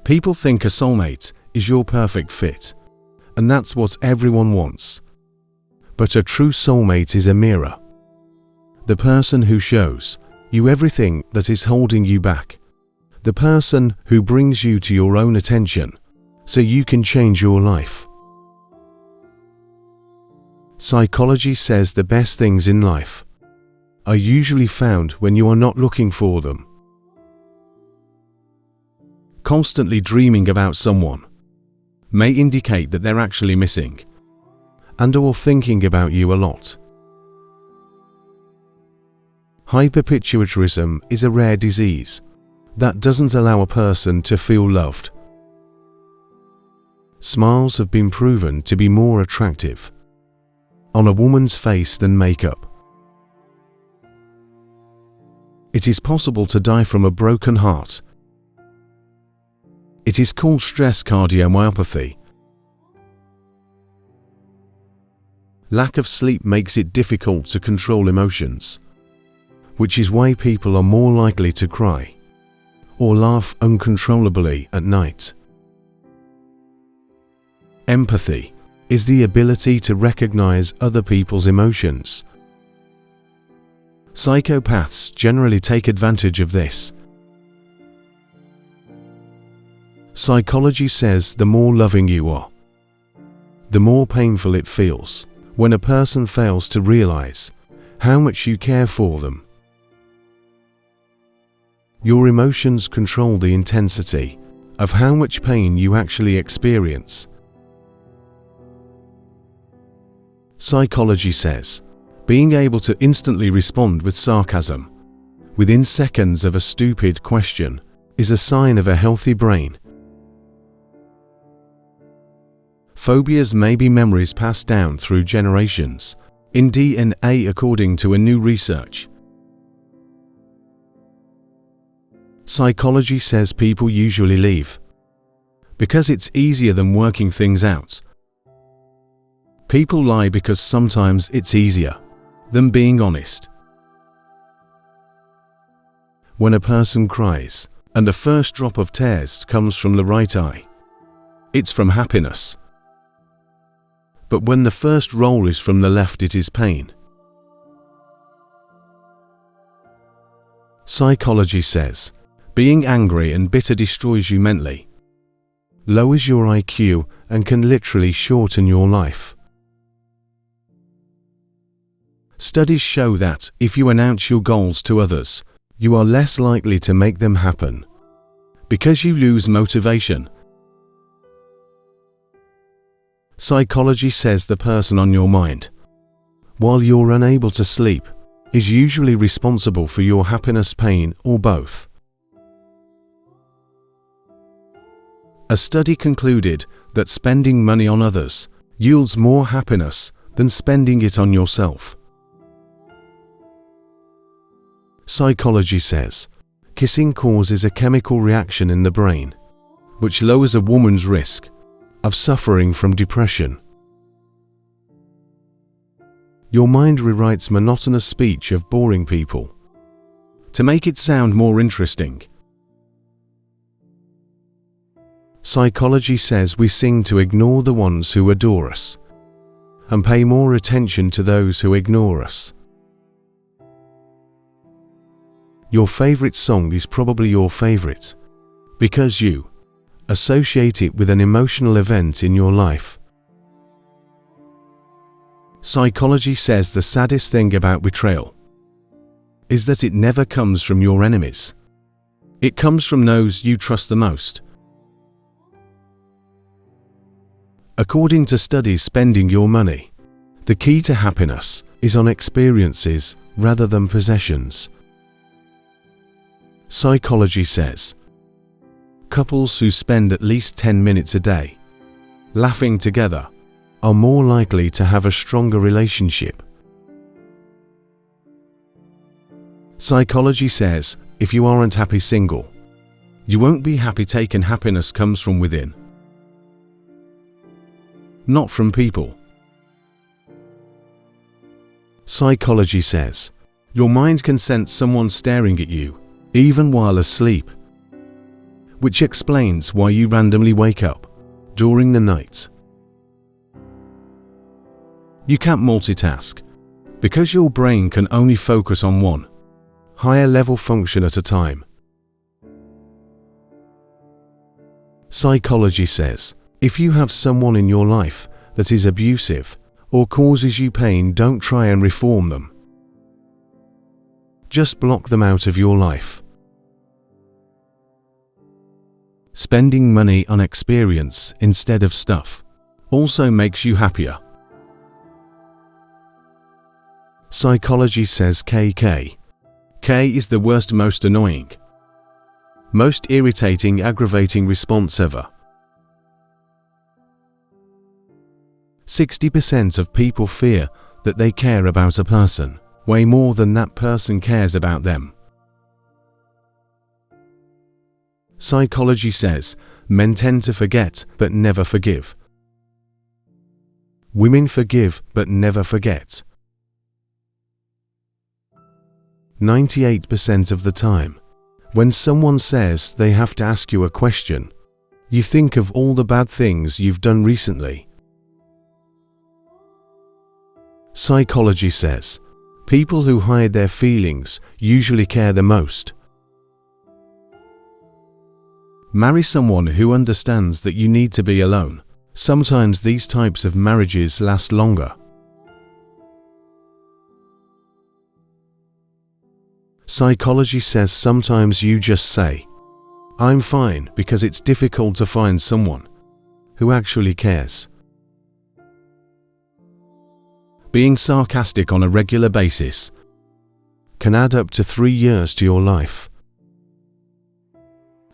People think a soulmate is your perfect fit, and that's what everyone wants. But a true soulmate is a mirror. The person who shows you everything that is holding you back. The person who brings you to your own attention so you can change your life. Psychology says the best things in life are usually found when you are not looking for them. Constantly dreaming about someone may indicate that they're actually missing and/or thinking about you a lot. Hyperpituitarism is a rare disease that doesn't allow a person to feel loved. Smiles have been proven to be more attractive on a woman's face than makeup. It is possible to die from a broken heart. It is called stress cardiomyopathy. Lack of sleep makes it difficult to control emotions, which is why people are more likely to cry or laugh uncontrollably at night. Empathy is the ability to recognize other people's emotions. Psychopaths generally take advantage of this. Psychology says the more loving you are, the more painful it feels when a person fails to realize how much you care for them. Your emotions control the intensity of how much pain you actually experience. Psychology says being able to instantly respond with sarcasm within seconds of a stupid question is a sign of a healthy brain. Phobias may be memories passed down through generations in DNA, according to a new research. Psychology says people usually leave because it's easier than working things out. People lie because sometimes it's easier than being honest. When a person cries and the first drop of tears comes from the right eye, it's from happiness. But when the first roll is from the left, it is pain. Psychology says being angry and bitter destroys you mentally, lowers your IQ, and can literally shorten your life. Studies show that if you announce your goals to others, you are less likely to make them happen because you lose motivation. Psychology says the person on your mind, while you're unable to sleep, is usually responsible for your happiness, pain, or both. A study concluded that spending money on others yields more happiness than spending it on yourself. Psychology says kissing causes a chemical reaction in the brain, which lowers a woman's risk of suffering from depression. Your mind rewrites monotonous speech of boring people to make it sound more interesting. Psychology says we sing to ignore the ones who adore us and pay more attention to those who ignore us. Your favorite song is probably your favorite because you associate it with an emotional event in your life. Psychology says the saddest thing about betrayal is that it never comes from your enemies. It comes from those you trust the most. According to studies, spending your money, the key to happiness is on experiences rather than possessions. Psychology says couples who spend at least 10 minutes a day laughing together are more likely to have a stronger relationship. Psychology says if you aren't happy single, you won't be happy taken. Happiness comes from within, not from people. Psychology says your mind can sense someone staring at you even while asleep. which explains why you randomly wake up during the night. You can't multitask because your brain can only focus on one higher level function at a time. Psychology says, if you have someone in your life that is abusive or causes you pain, don't try and reform them. Just block them out of your life. Spending money on experience instead of stuff also makes you happier. Psychology says K is the worst, most annoying, most irritating, aggravating response ever. 60% of people fear that they care about a person way more than that person cares about them. Psychology says men tend to forget but never forgive. Women forgive but never forget. 98% of the time, when someone says they have to ask you a question, you think of all the bad things you've done recently. Psychology says, people who hide their feelings usually care the most. Marry someone who understands that you need to be alone. Sometimes these types of marriages last longer. Psychology says sometimes you just say, "I'm fine," because it's difficult to find someone who actually cares. Being sarcastic on a regular basis can add up to 3 years to your life.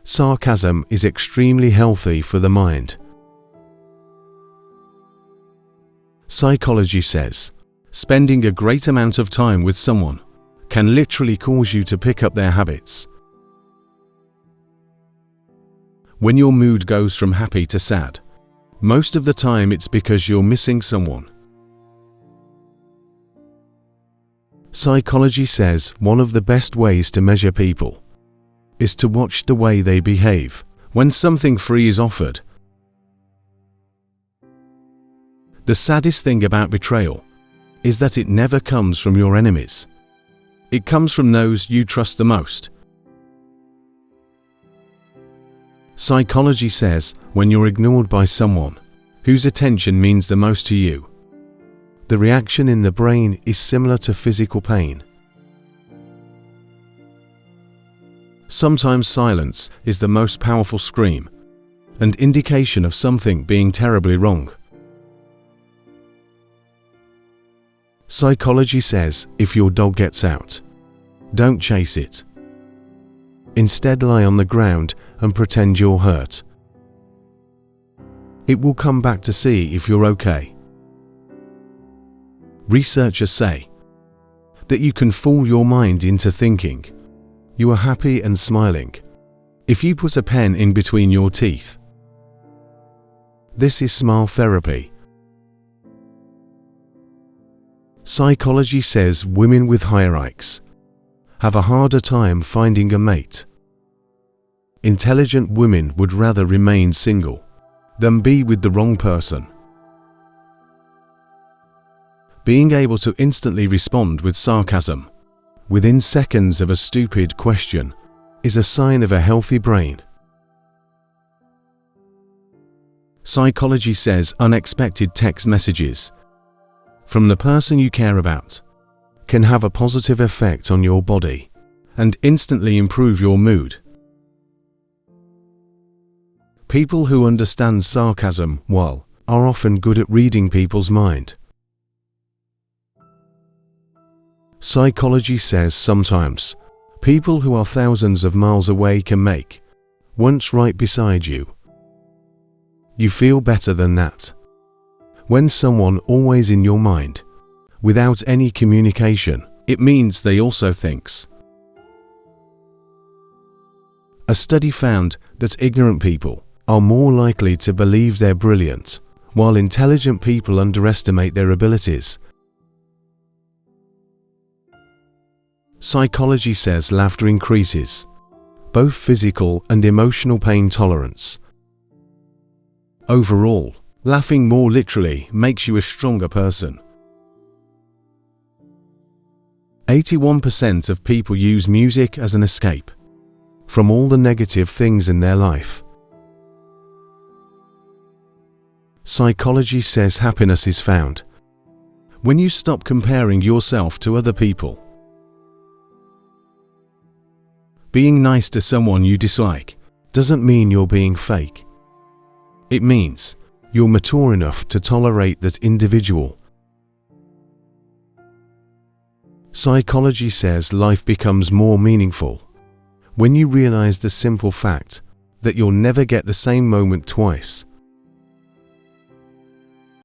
Sarcasm is extremely healthy for the mind. Psychology says, spending a great amount of time with someone can literally cause you to pick up their habits. When your mood goes from happy to sad, most of the time it's because you're missing someone. Psychology says one of the best ways to measure people is to watch the way they behave when something free is offered. The saddest thing about betrayal is that it never comes from your enemies. It comes from those you trust the most. Psychology says when you're ignored by someone whose attention means the most to you, the reaction in the brain is similar to physical pain. Sometimes silence is the most powerful scream, an indication of something being terribly wrong. Psychology says if your dog gets out, don't chase it. Instead, lie on the ground and pretend you're hurt. It will come back to see if you're okay. Researchers say that you can fool your mind into thinking you are happy and smiling if you put a pen in between your teeth. This is smile therapy. Psychology says women with higher IQs have a harder time finding a mate. Intelligent women would rather remain single than be with the wrong person. Being able to instantly respond with sarcasm within seconds of a stupid question is a sign of a healthy brain. Psychology says unexpected text messages from the person you care about can have a positive effect on your body and instantly improve your mood. People who understand sarcasm well are often good at reading people's mind. Psychology says sometimes people who are thousands of miles away can make once right beside you. You feel better than that. When someone always in your mind, without any communication, it means they also thinks. A study found that ignorant people are more likely to believe they're brilliant, while intelligent people underestimate their abilities. Psychology says laughter increases both physical and emotional pain tolerance. Overall, laughing more literally makes you a stronger person. 81% of people use music as an escape from all the negative things in their life. Psychology says happiness is found when you stop comparing yourself to other people. Being nice to someone you dislike doesn't mean you're being fake. It means you're mature enough to tolerate that individual. Psychology says life becomes more meaningful when you realize the simple fact that you'll never get the same moment twice.